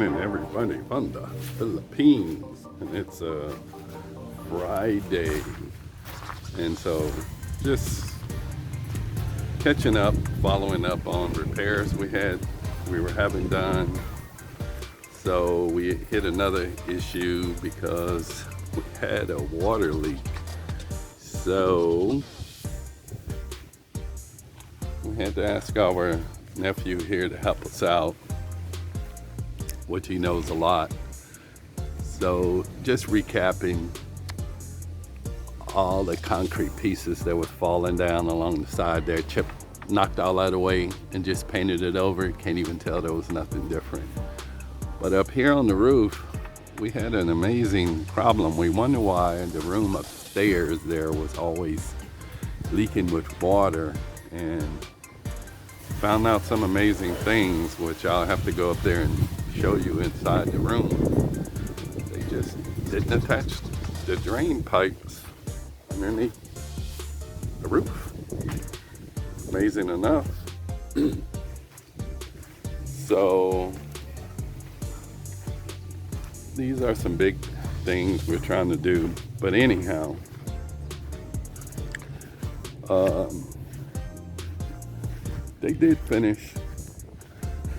morning, everybody from the Philippines, and it's a Friday, and so just catching up, following up on repairs we were having done. So we hit another issue because we had a water leak. So we had to ask our nephew here to help us out, which he knows a lot. So just recapping, all the concrete pieces that were falling down along the side there, Chip knocked all that away and just painted it over. Can't even tell there was nothing different. But up here on the roof, we had an amazing problem. We wonder why the room upstairs there was always leaking with water, and found out some amazing things, which I'll have to go up there and show you inside the room. They just didn't attach the drain pipes underneath the roof. Amazing enough. So these are some big things we're trying to do. But anyhow, they did finish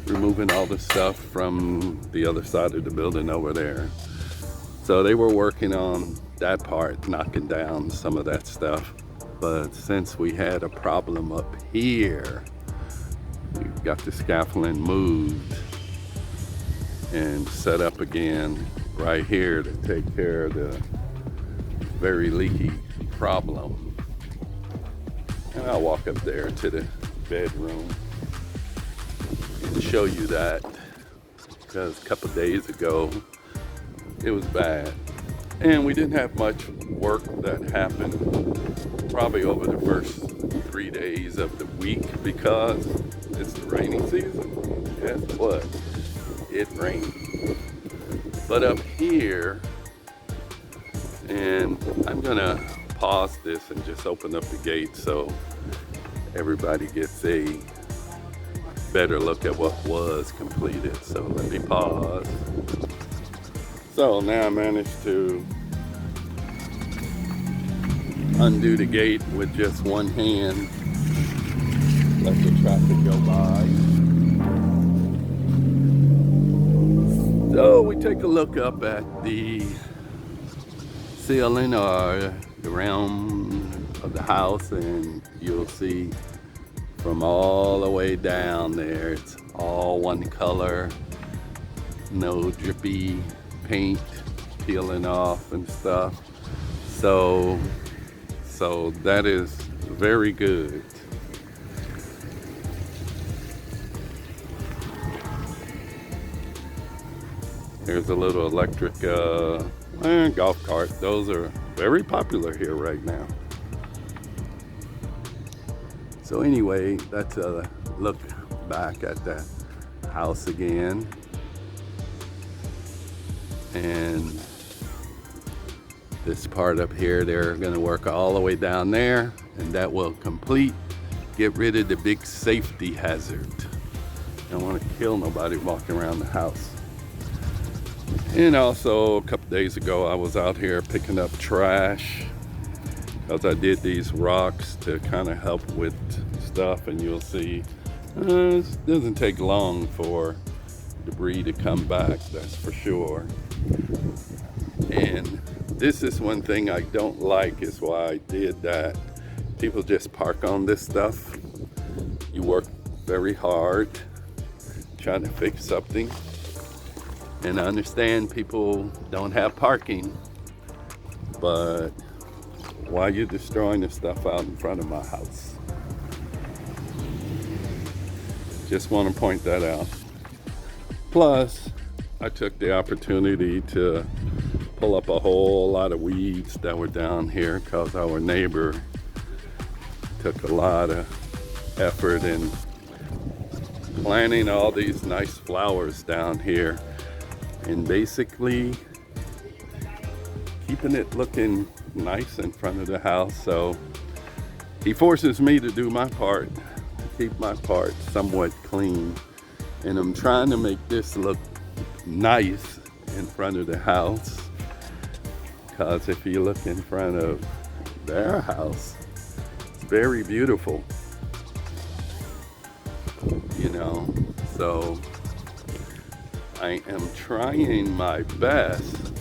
removing all the stuff from the other side of the building over there. So they were working on that part, knocking down some of that stuff. But since we had a problem up here, we got the scaffolding moved and set up again right here to take care of the very leaky problem. And I'll walk up there to the bedroom and show you that, because a couple days ago it was bad, and we didn't have much work that happened probably over the first 3 days of the week because it's the rainy season. Guess what? It rained. But up here, and I'm gonna pause this and just open up the gate so everybody gets a better look at what was completed. So let me pause. So now I managed to undo the gate with just one hand, let the traffic go by. So we take a look up at the ceiling or the realm of the house, and you'll see from all the way down there, it's all one color, no drippy paint peeling off and stuff. So that is very good. Here's a little electric golf cart. Those are very popular here right now. So anyway, that's a look back at the house again. And this part up here, they're gonna work all the way down there, and that will get rid of the big safety hazard. I don't wanna kill nobody walking around the house. And also a couple days ago, I was out here picking up trash because I did these rocks to kind of help with stuff, and you'll see it doesn't take long for debris to come back, that's for sure. And this is one thing I don't like, is why I did that. People just park on this stuff. You work very hard trying to fix something. And I understand people don't have parking, but why are you destroying the stuff out in front of my house? Just want to point that out. Plus, I took the opportunity to pull up a whole lot of weeds that were down here because our neighbor took a lot of effort in planting all these nice flowers down here and basically keeping it looking nice in front of the house. So he forces me to do my part, to keep my part somewhat clean. And I'm trying to make this look nice in front of the house, because if you look in front of their house, it's very beautiful, you know. So I am trying my best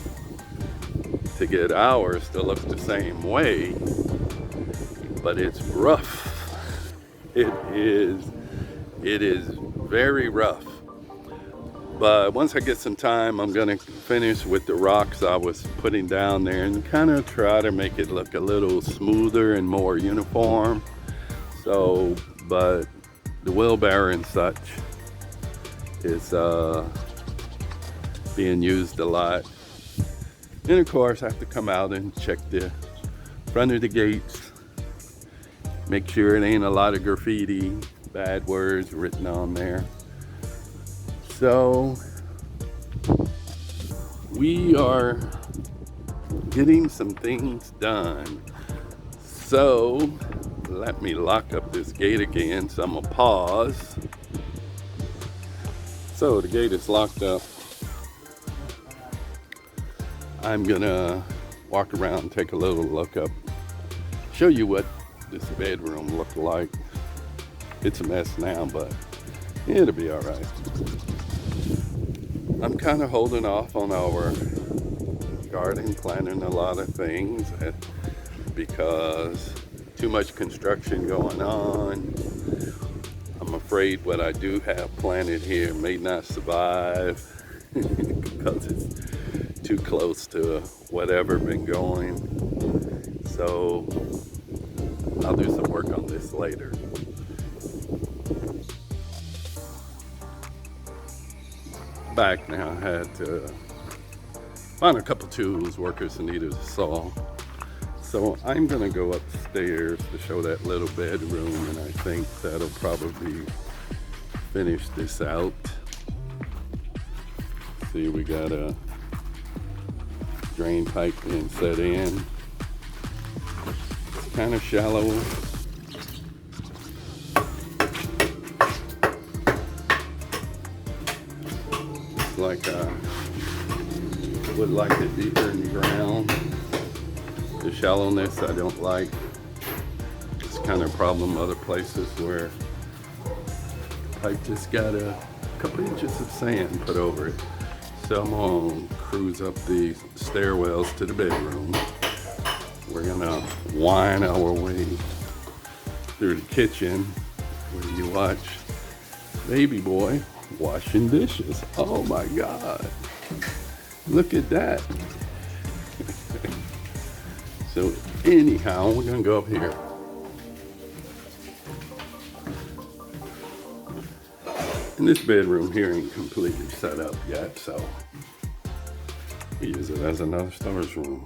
to get ours to look the same way, but it's rough. It is very rough. But once I get some time, I'm gonna finish with the rocks I was putting down there and kind of try to make it look a little smoother and more uniform. So, but the wheelbarrow and such is being used a lot. And of course, I have to come out and check the front of the gates, make sure it ain't a lot of graffiti, bad words written on there. So we are getting some things done. So let me lock up this gate again. So I'm gonna pause. So the gate is locked up. I'm gonna walk around, take a little look up, show you what this bedroom looked like. It's a mess now, but it'll be all right. I'm kind of holding off on our garden, planting a lot of things because too much construction going on. I'm afraid what I do have planted here may not survive because it's too close to whatever been going. So I'll do some work on this later. Back now, I had to find a couple tools workers needed a saw. So I'm gonna go upstairs to show that little bedroom, and I think that'll probably finish this out. See, we got a drain pipe being set in. It's kind of shallow. Like would like it deeper in the ground. The shallowness I don't like. It's kind of a problem other places where the pipe just got a couple inches of sand put over it. So I'm gonna cruise up the stairwells to the bedroom. We're gonna wind our way through the kitchen where you watch baby boy washing dishes. Oh my God. Look at that. So anyhow, we're gonna go up here. And this bedroom here ain't completely set up yet, so we use it as another storage room.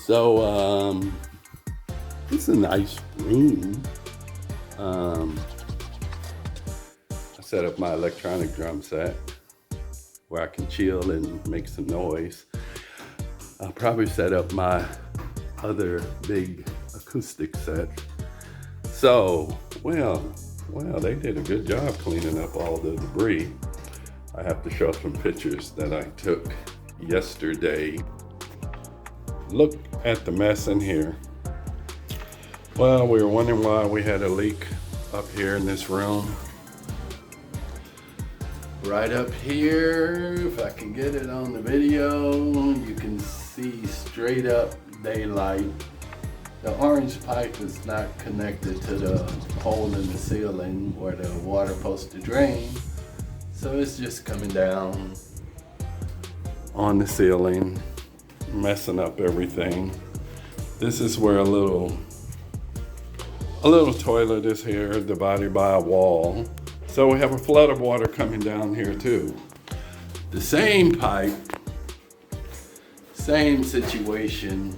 So it's a nice room. Set up my electronic drum set where I can chill and make some noise. I'll probably set up my other big acoustic set. So, well, they did a good job cleaning up all the debris. I have to show some pictures that I took yesterday. Look at the mess in here. Well, we were wondering why we had a leak up here in this room. Right up here, if I can get it on the video, you can see straight up daylight. The orange pipe is not connected to the hole in the ceiling where the water supposed to drain. So it's just coming down on the ceiling, messing up everything. This is where a little toilet is here, divided by a wall. So we have a flood of water coming down here too. The same pipe, same situation.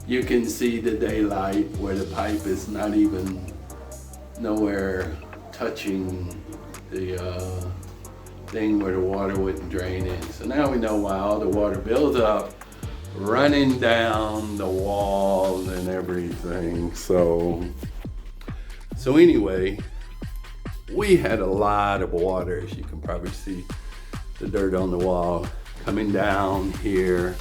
You can see the daylight where the pipe is not even nowhere touching the thing where the water wouldn't drain in. So now we know why all the water builds up, running down the walls and everything. So anyway, we had a lot of water, as you can probably see the dirt on the wall coming down here.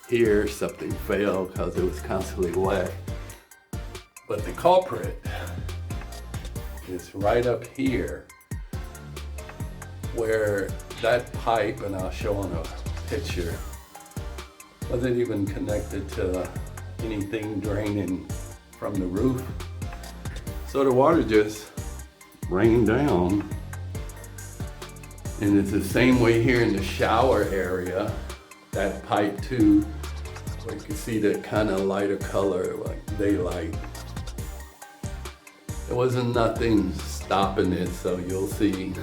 Here, something fell because it was constantly wet. But the culprit is right up here where that pipe, and I'll show on a picture, wasn't even connected to anything draining from the roof. So the water just rained down. And it's the same way here in the shower area, that pipe too, where you can see that kind of lighter color, like daylight. There wasn't nothing stopping it, so you'll see.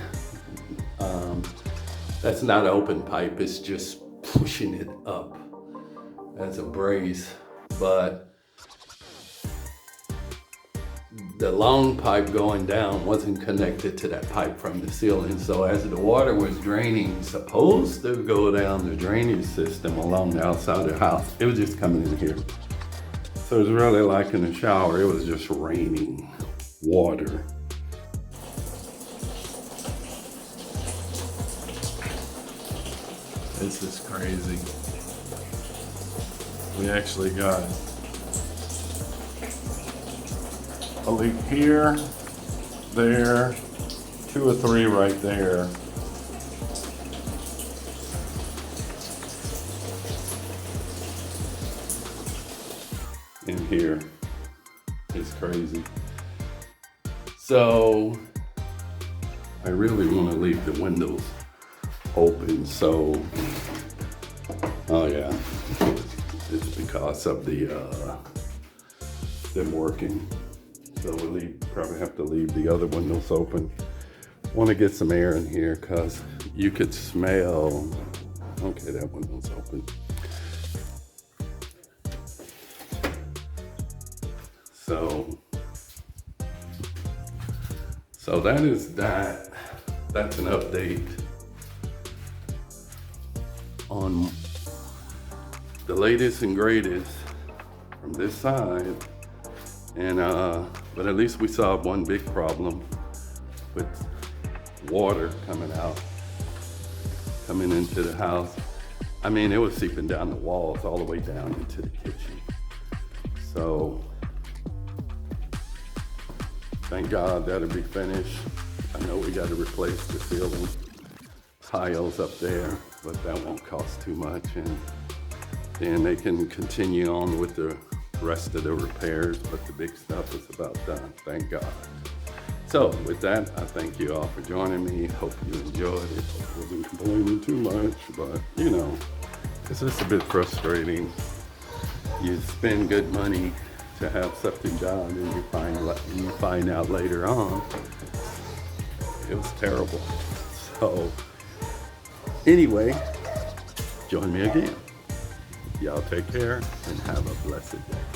That's not an open pipe, it's just pushing it up as a brace. But the long pipe going down wasn't connected to that pipe from the ceiling. So as the water was draining, supposed to go down the drainage system along the outside of the house, it was just coming in here. So it was really like in the shower, it was just raining water. This is crazy. We actually got a leak here, there, 2 or 3 right there. In here. It's crazy. So I really want to leave the windows open, so oh yeah, it's because of them working. So we probably have to leave the other windows open. Want to get some air in here because you could smell. Okay, that window's open. So that is that. That's an update on the latest and greatest from this side. And but at least we solved one big problem with water coming into the house. I mean, it was seeping down the walls all the way down into the kitchen. So thank God that'll be finished. I know we got to replace the ceiling tiles up there, but that won't cost too much. And then they can continue on with the rest of the repairs, but the big stuff is about done, thank God. So with that, I thank you all for joining me. Hope you enjoyed it. Hope I wasn't complaining too much, but you know, it's just a bit frustrating. You spend good money to have something done and you find out later on it was terrible. So anyway, join me again. Y'all take care and have a blessed day.